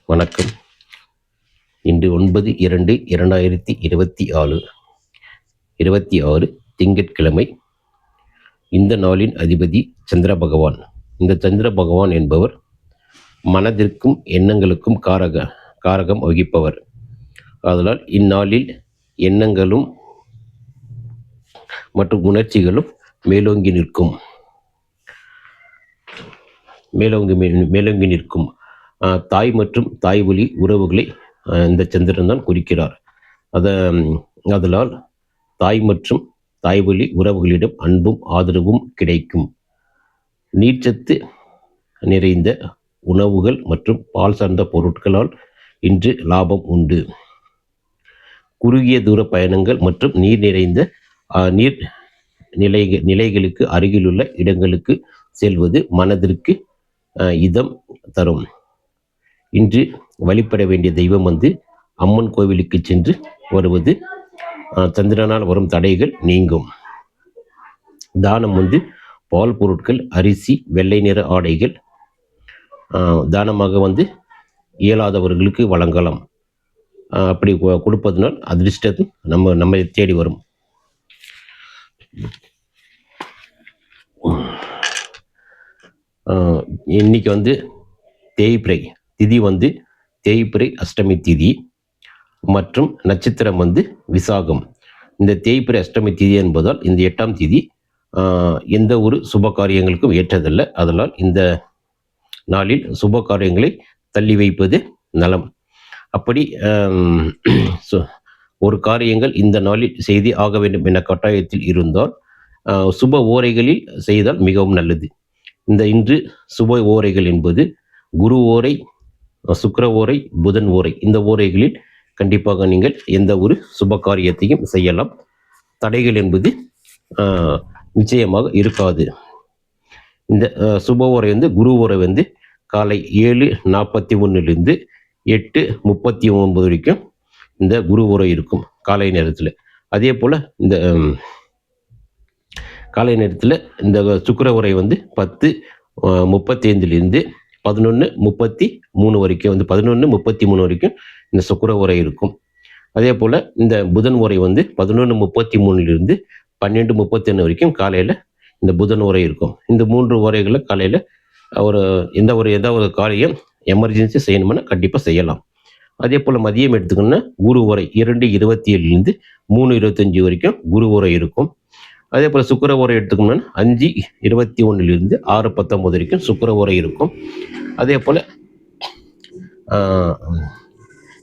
வணக்கம். இன்று 9/2/2026 திங்கட்கிழமை. இந்த நாளின் அதிபதி சந்திர பகவான். இந்த சந்திர பகவான் என்பவர் மனதிற்கும் எண்ணங்களுக்கும் காரகம் வகிப்பவர். ஆதலால் இந்நாளில் எண்ணங்களும் மற்றும் உணர்ச்சிகளும் மேலோங்கி நிற்கும். தாய் மற்றும் தாய் வழி உறவுகளை இந்த சந்திரன் தான் குறிக்கிறார். அதனால் தாய் மற்றும் தாய் வழி உறவுகளிடம் அன்பும் ஆதரவும் கிடைக்கும். நீர்ச்சத்து நிறைந்த உணவுகள் மற்றும் பால் சார்ந்த பொருட்களால் இன்று லாபம் உண்டு. குறுகிய தூர பயணங்கள் மற்றும் நீர் நிறைந்த நீர் நிலைகளுக்கு அருகிலுள்ள இடங்களுக்கு செல்வது மனதிற்கு இதம் தரும். இன்று வழிபட வேண்டிய தெய்வம் அம்மன் கோவிலுக்கு சென்று வருவது சந்திரனால் வரும் தடைகள் நீங்கும். தானம் பால் பொருட்கள், அரிசி, வெள்ளை நிற ஆடைகள் தானமாக இயலாதவர்களுக்கு வழங்கலாம். அப்படி கொடுப்பதனால் அதிர்ஷ்டம் நம்ம தேடி வரும். இன்னைக்கு தேய்பிறை திதி தேய்பிறை அஷ்டமி திதி மற்றும் நட்சத்திரம் விசாகம். இந்த தேய்பிறை அஷ்டமி திதி என்பதால் இந்த 8ஆம் திதி எந்த ஒரு சுப காரியங்களுக்கும் ஏற்றதல்ல. அதனால் இந்த நாளில் சுப காரியங்களை தள்ளி வைப்பது நலம். அப்படி ஒரு காரியங்கள் இந்த நாளில் செய்து ஆக வேண்டும் என கட்டாயத்தில் இருந்தால் சுப ஓரைகளில் செய்தால் மிகவும் நல்லது. இன்று சுப ஓரைகள் என்பது குரு ஓரை, சுக்கிர ஓரை, புதன் ஓரை. இந்த ஓரைகளில் கண்டிப்பாக நீங்கள் எந்த ஒரு சுப காரியத்தையும் செய்யலாம். தடைகள் என்பது நிச்சயமாக இருக்காது. இந்த சுப ஓரை குரு ஓரை காலை 7:41 8:39 வரைக்கும் இந்த குரு ஓரை இருக்கும் காலை நேரத்தில். அதே போல் இந்த காலை நேரத்தில் இந்த சுக்கிர ஓரை 10:35 11:33 வரைக்கும் 11:33 வரைக்கும் இந்த சுக்கிர ஓரை இருக்கும். அதே போல் இந்த புதன் ஓரை 11:33 12:31 வரைக்கும் காலையில் இந்த புதன் ஓரை இருக்கும். இந்த 3 ஓரைகளில் காலையில் ஏதாவது காரியம் எமர்ஜென்சி செய்யணும்னா கண்டிப்பாக செய்யலாம். அதே போல் மதியம் எடுத்துக்கணும்னா குரு ஓரை 2:27 3:25 வரைக்கும் குரு ஓரை இருக்கும். அதே போல் சுக்கிர ஓரை எடுத்துக்கணும்னா 5:21 6:19 வரைக்கும் சுக்கிர ஓரை இருக்கும். அதே போல்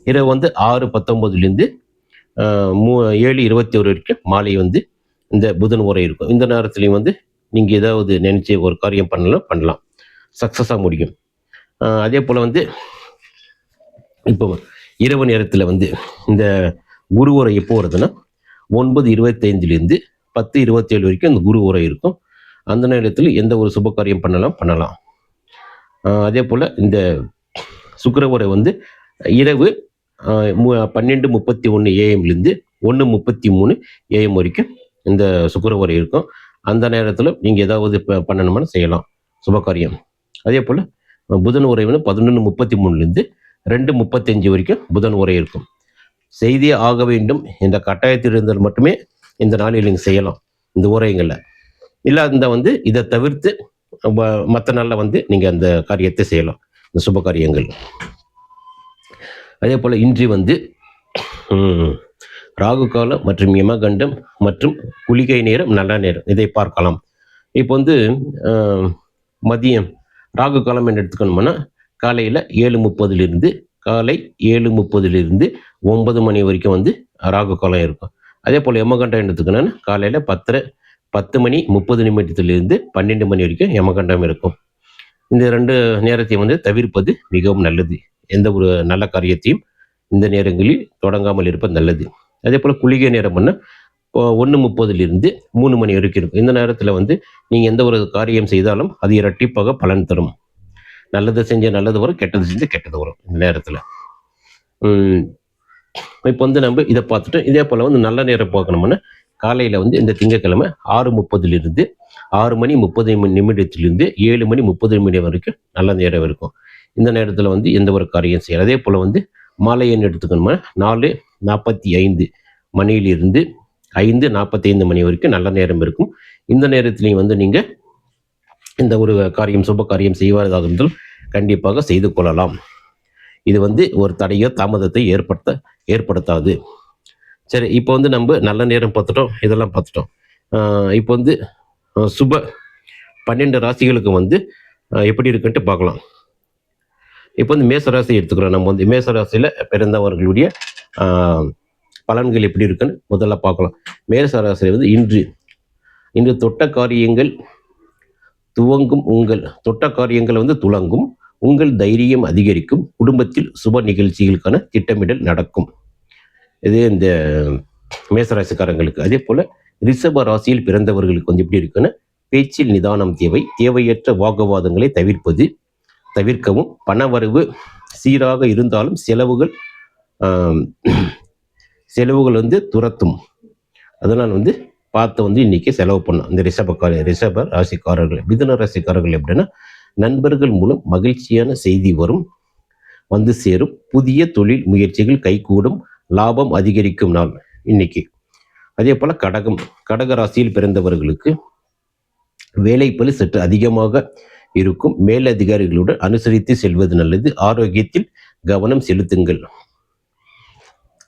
இரவு 6:19 7:21 வரைக்கும் மாலை இந்த புதன் ஓரை இருக்கும். இந்த நேரத்துலையும் நீங்கள் ஏதாவது நினச்சி ஒரு காரியம் பண்ணலாம், சக்ஸஸாக முடியும். அதே போல் இப்போ இரவு நேரத்தில் இந்த குரு ஓரை எப்போ வருதுன்னா 9:25 10:27 வரைக்கும் இந்த குரு ஓரை இருக்கும். அந்த நேரத்தில் எந்த ஒரு சுப காரியம் பண்ணலாம். அதே போல் இந்த சுக்கிர ஓரை இரவு 12:31 AM 1:33 AM வரைக்கும் இந்த சுக்கிர ஓரை இருக்கும். அந்த நேரத்தில் நீங்கள் ஏதாவது பண்ணணும்னா செய்யலாம் சுபகாரியம். அதே போல் புதன் ஓரை 11:33 2:35 வரைக்கும் புதன் ஓரை இருக்கும். செய்தியே ஆக வேண்டும் என்ற கட்டாயத்தில் இருந்தால் மட்டுமே இந்த நாளில் நீங்கள் செய்யலாம் இந்த ஓரைகளில். இல்லாத இதை தவிர்த்து மற்ற நாளில் நீங்கள் அந்த காரியத்தை செய்யலாம், இந்த சுப காரியங்கள். அதே போல் இன்று ராகு காலம் மற்றும் யமகண்டம் மற்றும் குளிகை நேரம், நல்ல நேரம், இதை பார்க்கலாம். இப்போ மதியம் ராகு காலம் என்று எடுத்துக்கணும்னா காலையில் 7:30 காலை 7:30 9 மணி வரைக்கும் ராகு காலம் இருக்கும். அதே போல் யமகண்டம் எடுத்துக்கணும்னா காலையில் 10:30 12 மணி வரைக்கும் யமகண்டம் இருக்கும். இந்த 2 நேரத்தையும் தவிர்ப்பது மிகவும் நல்லது. எந்த ஒரு நல்ல காரியத்தையும் இந்த நேரங்களில் தொடங்காமல் இருப்பது நல்லது. அதே போல் குளிகை நேரம் 1:30 3 மணி வரைக்கும் இருக்கும். இந்த நேரத்தில் நீங்கள் எந்த ஒரு காரியம் செய்தாலும் அது இரட்டிப்பாக பலன் தரும். நல்லது செஞ்ச நல்லது வரும், கெட்டது செஞ்சு கெட்டது வரும் இந்த நேரத்தில். இப்போ நம்ம இதை பார்த்துட்டு இதே போல் நல்ல நேரம் பார்க்கணும்னா காலையில் இந்த திங்கட்கிழமை 6:30 6:30 7:30 வரைக்கும் நல்ல நேரம் இருக்கும். இந்த நேரத்தில் வந்து எந்த ஒரு காரியம் செய்யலாம். அதே போல் வந்து மாலை எண் எடுத்துக்கணுமா 4:45 மணியிலிருந்து 5:45 மணி வரைக்கும் நல்ல நேரம் இருக்கும். இந்த நேரத்திலையும் வந்து நீங்கள் இந்த ஒரு காரியம் சுப காரியம் செய்வதாக இருந்தால் கண்டிப்பாக செய்து கொள்ளலாம். இது வந்து ஒரு தடையோ தாமதத்தை ஏற்படுத்தாது. சரி, இப்போ வந்து நம்ம நல்ல நேரம் பார்த்துட்டோம், இதெல்லாம் பார்த்துட்டோம். இப்போ வந்து சுப 12 ராசிகளுக்கு வந்து எப்படி இருக்குன்ட்டு பார்க்கலாம். இப்போ வந்து மேசராசி எடுத்துக்கிறோம். நம்ம வந்து மேசராசியில் பிறந்தவர்களுடைய பலன்கள் எப்படி இருக்குன்னு முதல்ல பார்க்கலாம். மேசராசியில் வந்து இன்று தொட்ட காரியங்கள் வந்து துலங்கும். உங்கள் தைரியம் அதிகரிக்கும். குடும்பத்தில் சுப நிகழ்ச்சிகளுக்கான திட்டமிடல் நடக்கும். இது இந்த மேசராசிக்காரங்களுக்கு. அதே போல ரிஷப ராசியில் பிறந்தவர்களுக்கு வந்து எப்படி இருக்குன்னா, பேச்சில் நிதானம் தேவை. தேவையற்ற வாக்குவாதங்களை தவிர்க்கவும். பணவரவு சீராக இருந்தாலும் செலவுகள் வந்து துரத்தும். அதனால் வந்து பார்த்து வந்து இன்னைக்கு செலவு பண்ணும். இந்த ரிஷப ராசிக்காரர்கள். மிதுன ராசிக்காரர்கள் எப்படின்னா, நண்பர்கள் மூலம் மகிழ்ச்சியான செய்தி வந்து சேரும். புதிய தொழில் முயற்சிகள் கைகூடும். லாபம் அதிகரிக்கும் நாள் இன்னைக்கு. அதே போல கடக ராசியில் பிறந்தவர்களுக்கு வேலைப்பளு சற்று அதிகமாக இருக்கும். மேலதிகாரிகளுடன் அனுசரித்து செல்வது நல்லது. ஆரோக்கியத்தில் கவனம் செலுத்துங்கள்.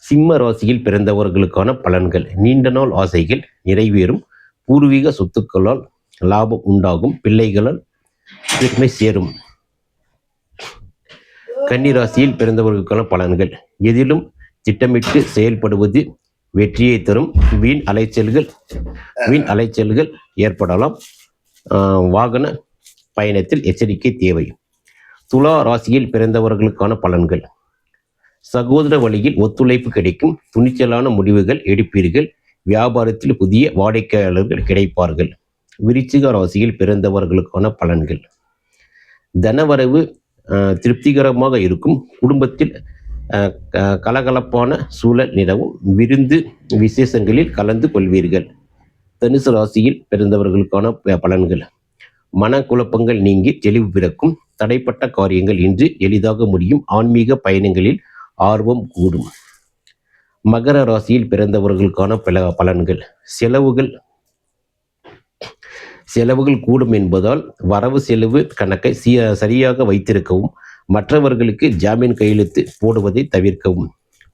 சிம்ம ராசியில் பிறந்தவர்களுக்கான பலன்கள். நீண்ட நாள் ஆசைகள் நிறைவேறும். பூர்வீக சொத்துக்களால் லாபம் உண்டாகும். பிள்ளைகளால் பெருமை சேரும். கன்னி ராசியில் பிறந்தவர்களுக்கான பலன்கள். எதிலும் திட்டமிட்டு செயல்படுவது வெற்றியை தரும். வீண் அலைச்சல்கள் ஏற்படலாம். வாகன பயணத்தில் எச்சரிக்கை தேவை. துலா ராசியில் பிறந்தவர்களுக்கான பலன்கள். சகோதர வழியில் ஒத்துழைப்பு கிடைக்கும். துணிச்சலான முடிவுகள் எடுப்பீர்கள். வியாபாரத்தில் புதிய வாடிக்கையாளர்கள் கிடைப்பார்கள். விருச்சிக ராசியில் பிறந்தவர்களுக்கான பலன்கள். தனவரவு திருப்திகரமாக இருக்கும். குடும்பத்தில் கலகலப்பான சூழல் நிலவும். விருந்து விசேஷங்களில் கலந்து கொள்வீர்கள். தனுசு ராசியில் பிறந்தவர்களுக்கான பலன்கள். மனக்குழப்பங்கள் நீங்கி தெளிவு பிறக்கும். தடைப்பட்ட காரியங்கள் இன்று எளிதாக முடியும். ஆன்மீக பயணங்களில் ஆர்வம் கூடும். மகர ராசியில் பிறந்தவர்களுக்கான பலன்கள். செலவுகள் கூடும் என்பதால் வரவு செலவு கணக்கை சரியாக வைத்திருக்கவும். மற்றவர்களுக்கு ஜாமீன் கையெழுத்து போடுவதை தவிர்க்கவும்.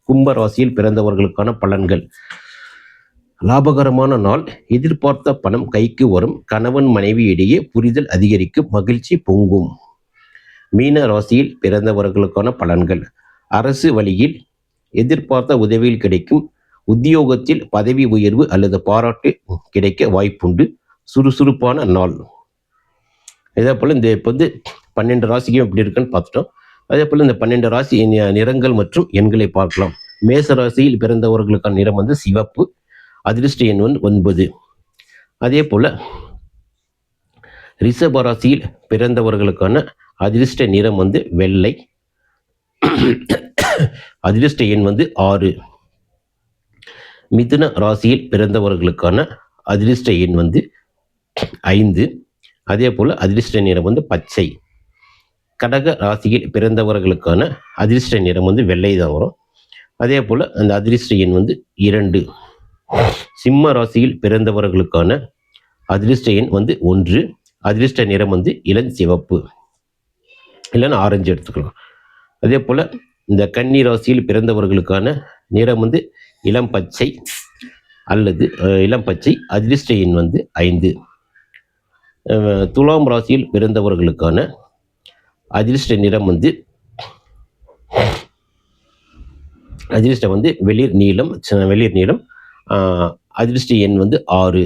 கும்ப ராசியில் பிறந்தவர்களுக்கான பலன்கள். லாபகரமான நாள். எதிர்பார்த்த பணம் கைக்கு வரும். கணவன் மனைவி இடையே புரிதல் அதிகரிக்கும். மகிழ்ச்சி பொங்கும். மீன ராசியில் பிறந்தவர்களுக்கான பலன்கள். அரசு வழியில் எதிர்பார்த்த உதவிகள் கிடைக்கும். உத்தியோகத்தில் பதவி உயர்வு அல்லது பாராட்டு கிடைக்க வாய்ப்புண்டு. சுறுசுறுப்பான நாள். இதே போல் இந்த இப்போ வந்து 12 ராசிக்கும் எப்படி இருக்குன்னு பார்த்துட்டோம். அதே போல் இந்த 12 ராசி நிறங்கள் மற்றும் எண்களை பார்க்கலாம். மேச ராசியில் பிறந்தவர்களுக்கான நிறம் வந்து சிவப்பு. அதிர்ஷ்ட எண் 9. அதே போல் ரிஷப ராசியில் பிறந்தவர்களுக்கான அதிர்ஷ்ட நிறம் வந்து வெள்ளை. அதிர்ஷ்ட எண் வந்து 6. மிதுன ராசியில் பிறந்தவர்களுக்கான அதிர்ஷ்ட எண் வந்து 5. அதே போல் அதிர்ஷ்ட நிறம் வந்து பச்சை. கடக ராசியில் பிறந்தவர்களுக்கான அதிர்ஷ்ட நிறம் வந்து வெள்ளை தான் வரும். அதே போல் அந்த அதிர்ஷ்ட எண் வந்து 2. சிம்ம ராசியில் பிறந்தவர்களுக்கான அதிர்ஷ்ட எண் வந்து 1. அதிர்ஷ்ட நிறம் வந்து இளஞ்சிவப்பு இல்லைன்னா ஆரஞ்சு எடுத்துக்கலாம். அதே போல் இந்த கன்னி ராசியில் பிறந்தவர்களுக்கான நிறம் வந்து இளம் பச்சை அல்லது இளம் பச்சை. அதிர்ஷ்ட எண் வந்து 5. துலாம் ராசியில் பிறந்தவர்களுக்கான அதிர்ஷ்ட நிறம் வந்து வெளிர் நீலம். அதிர்ஷ்ட எண் வந்து 6.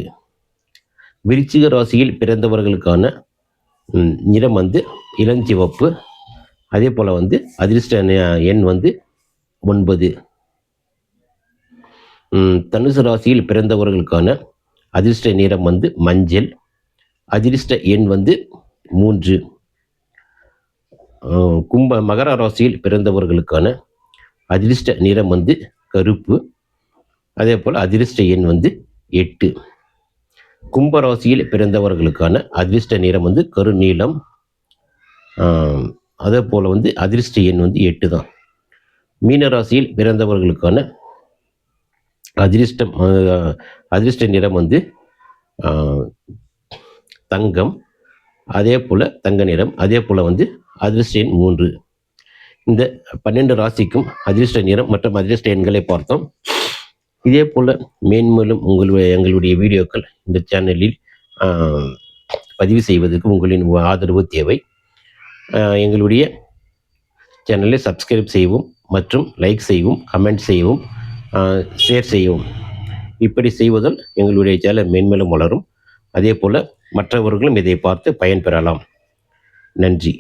விருச்சிக ராசியில் பிறந்தவர்களுக்கான நிறம் வந்து இளஞ்சிவப்பு. அதே போல் வந்து அதிர்ஷ்ட எண் வந்து 9. தனுசு ராசியில் பிறந்தவர்களுக்கான அதிர்ஷ்ட நிறம் வந்து மஞ்சள். அதிர்ஷ்ட எண் வந்து 3. மகர ராசியில் பிறந்தவர்களுக்கான அதிர்ஷ்ட நிறம் வந்து கருப்பு. அதே போல் அதிர்ஷ்ட எண் வந்து 8. கும்பராசியில் பிறந்தவர்களுக்கான அதிர்ஷ்ட நிறம் வந்து கருநீலம். அதே போல் வந்து அதிர்ஷ்ட எண் வந்து 8 தான். மீன ராசியில் பிறந்தவர்களுக்கான அதிர்ஷ்டம் அதிர்ஷ்ட நிறம் வந்து தங்கம், அதே போல் தங்க நிறம், அதே போல் வந்து அதிர்ஷ்ட எண் 3. இந்த 12 ராசிக்கும் அதிர்ஷ்ட நிறம் மற்றும் அதிர்ஷ்ட எண்களை பார்த்தோம். இதே போல் மேன்மேலும் எங்களுடைய வீடியோக்கள் இந்த சேனலில் பதிவு செய்வதற்கு உங்களின் ஆதரவு தேவை. எங்களுடைய சேனலை சப்ஸ்கிரைப் செய்யவும் மற்றும் லைக் செய்யவும், கமெண்ட் செய்யவும், ஷேர் செய்யவும். இப்படி செய்வதால் எங்களுடைய சேனல் மேன்மேலும் வளரும். அதே போல் மற்றவர்களும் இதை பார்த்து பயன்பெறலாம். நன்றி.